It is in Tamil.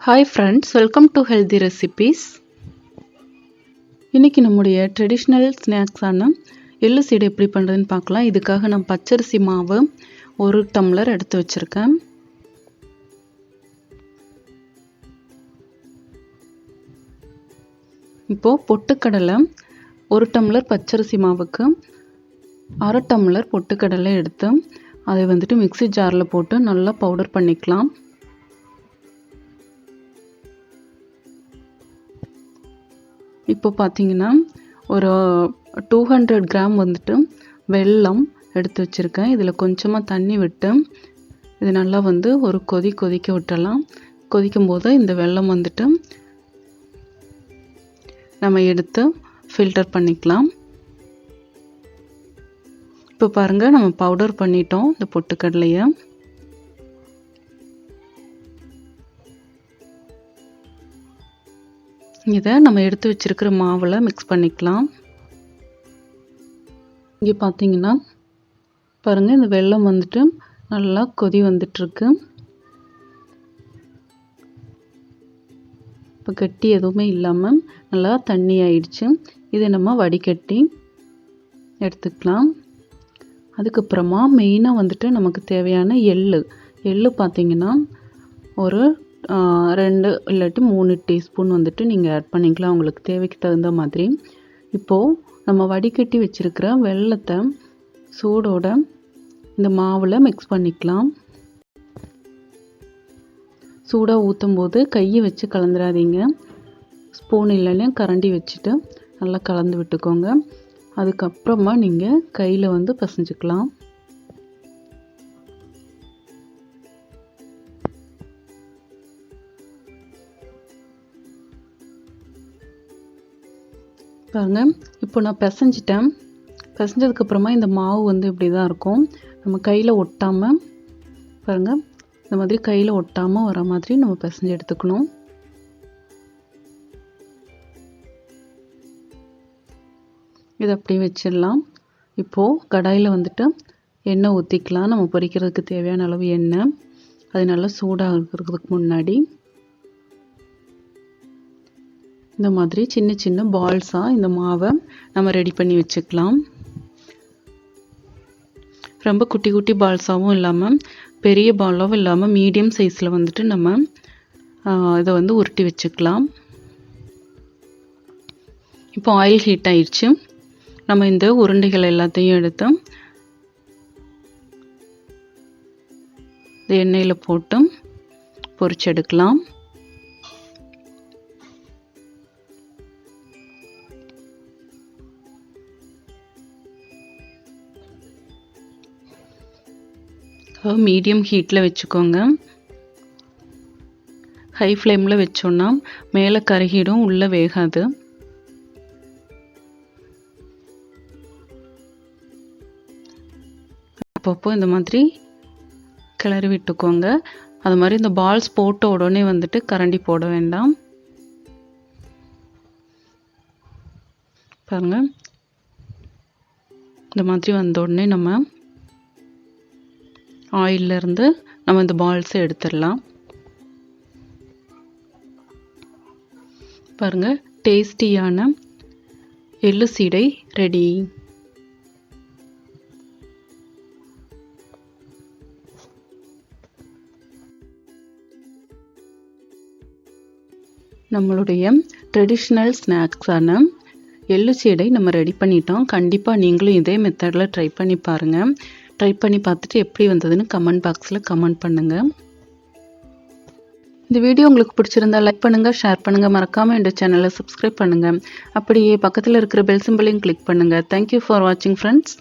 Hi friends, welcome to Healthy Recipes. இன்னைக்கு நம்முடைய ட்ரெடிஷ்னல் ஸ்நாக்ஸான எள்ளு சீடை எப்படி பண்ணுறதுன்னு பார்க்கலாம். இதுக்காக நான் பச்சரிசி மாவு 1 டம்ளர் எடுத்து வச்சுருக்கேன். இப்போது பொட்டுக்கடலை 1 டம்ளர் பச்சரிசி மாவுக்கு 1/2 டம்ளர் பொட்டுக்கடலை எடுத்து அதை வந்துட்டு மிக்ஸி ஜாரில் போட்டு நல்லா பவுடர் பண்ணிக்கலாம். இப்போ பார்த்தீங்கன்னா ஒரு 200 கிராம் வந்துட்டு வெல்லம் எடுத்து வச்சுருக்கேன். இதில் கொஞ்சமாக தண்ணி விட்டு இது நல்லா வந்து ஒரு கொதிக்க விட்டுடலாம். கொதிக்கும் போது இந்த வெல்லம் வந்துட்டு நம்ம எடுத்து ஃபில்டர் பண்ணிக்கலாம். இப்போ பாருங்கள், நம்ம பவுடர் பண்ணிட்டோம் இந்த பொட்டுக்கடலையை. இதை நம்ம எடுத்து வச்சிருக்கிற மாவில் மிக்ஸ் பண்ணிக்கலாம். இங்கே பார்த்தீங்கன்னா பாருங்கள், இந்த வெல்லம் வந்துட்டு நல்லா கொதி வந்துட்டுருக்கு. இப்போ கட்டி எதுவுமே இல்லாமல் நல்லா தண்ணி ஆயிடுச்சு. இதை நம்ம வடிகட்டி எடுத்துக்கலாம். அதுக்கப்புறமா மெயினாக வந்துட்டு நமக்கு தேவையான எள்ளு பார்த்தீங்கன்னா ஒரு 2 இல்லாட்டி 3 டீஸ்பூன் வந்துட்டு நீங்கள் ஆட் பண்ணிக்கலாம், உங்களுக்கு தேவைக்கு தகுந்த மாதிரி. இப்போது நம்ம வடிகட்டி வச்சுருக்கிற வெல்லத்தை சூடோட இந்த மாவில் மிக்ஸ் பண்ணிக்கலாம். சூடாக ஊற்றும் போது கையை வச்சு கலந்துடாதீங்க. ஸ்பூன் இல்லைன்னா கரண்டி வச்சுட்டு நல்லா கலந்து விட்டுக்கோங்க. அதுக்கப்புறமா நீங்கள் கையில் வந்து பிசைஞ்சுக்கலாம். பாருங்கள், இப்போ நான் பிசைஞ்சிட்டேன். பிசைஞ்சதுக்கப்புறமா இந்த மாவு வந்து இப்படி தான் இருக்கும். நம்ம கையில் ஒட்டாமல் பாருங்கள், இந்த மாதிரி கையில் ஒட்டாமல் வர மாதிரி நம்ம பிசைஞ்சு எடுத்துக்கணும். இதை அப்படியே வச்சிடலாம். இப்போது கடாயில் வந்துட்டு எண்ணெய் ஊற்றிக்கலாம். நம்ம பொரிக்கிறதுக்கு தேவையான அளவு எண்ணெய். அது நல்லா சூடாகிறதுக்கு முன்னாடி இந்த மாதிரி சின்ன சின்ன பால்ஸாக இந்த மாவை நம்ம ரெடி பண்ணி வச்சுக்கலாம். ரொம்ப குட்டி குட்டி பால்ஸாகவும் இல்லாமல் பெரிய பாலாகவும் இல்லாமல் மீடியம் சைஸில் வந்துட்டு நம்ம இதை வந்து உருட்டி வச்சுக்கலாம். இப்போ ஆயில் ஹீட் ஆயிடுச்சு. நம்ம இந்த உருண்டைகள் எல்லாத்தையும் எடுத்து இந்த எண்ணெயில் போட்டு பொரிச்செடுக்கலாம். மீடியம் ஹீட்டில் வச்சுக்கோங்க. ஹை ஃப்ளேமில் வச்சோன்னா மேலே கருகிடும், உள்ளே வேகாது. அப்பப்போ இந்த மாதிரி கிளறி விட்டுக்கோங்க. அது மாதிரி இந்த பால்ஸ் போட்ட உடனே வந்துட்டு கரண்டி போட வேண்டாம். பாருங்கள், இந்த மாதிரி வந்த உடனே நம்ம ஆயிலிருந்து நம்ம இந்த பால்ஸை எடுத்துடலாம். பாருங்கள், டேஸ்டியான எள்ளு சீடை ரெடி. நம்மளுடைய ட்ரெடிஷ்னல் ஸ்நாக்ஸான எள்ளு சீடை நம்ம ரெடி பண்ணிட்டோம். கண்டிப்பாக நீங்களும் இதே மெத்தடில் ட்ரை பண்ணி பாருங்கள். ட்ரை பண்ணி பார்த்துட்டு எப்படி வந்ததுன்னு கமெண்ட் பாக்ஸில் கமெண்ட் பண்ணுங்கள். இந்த வீடியோ உங்களுக்கு பிடிச்சிருந்தா லைக் பண்ணுங்கள், ஷேர் பண்ணுங்கள், மறக்காமல் இந்த சேனலை சப்ஸ்கிரைப் பண்ணுங்கள். அப்படியே பக்கத்தில் இருக்கிற பெல் சிம்பலையும் கிளிக் பண்ணுங்கள். தேங்க்யூ ஃபார் வாட்சிங் ஃப்ரெண்ட்ஸ்.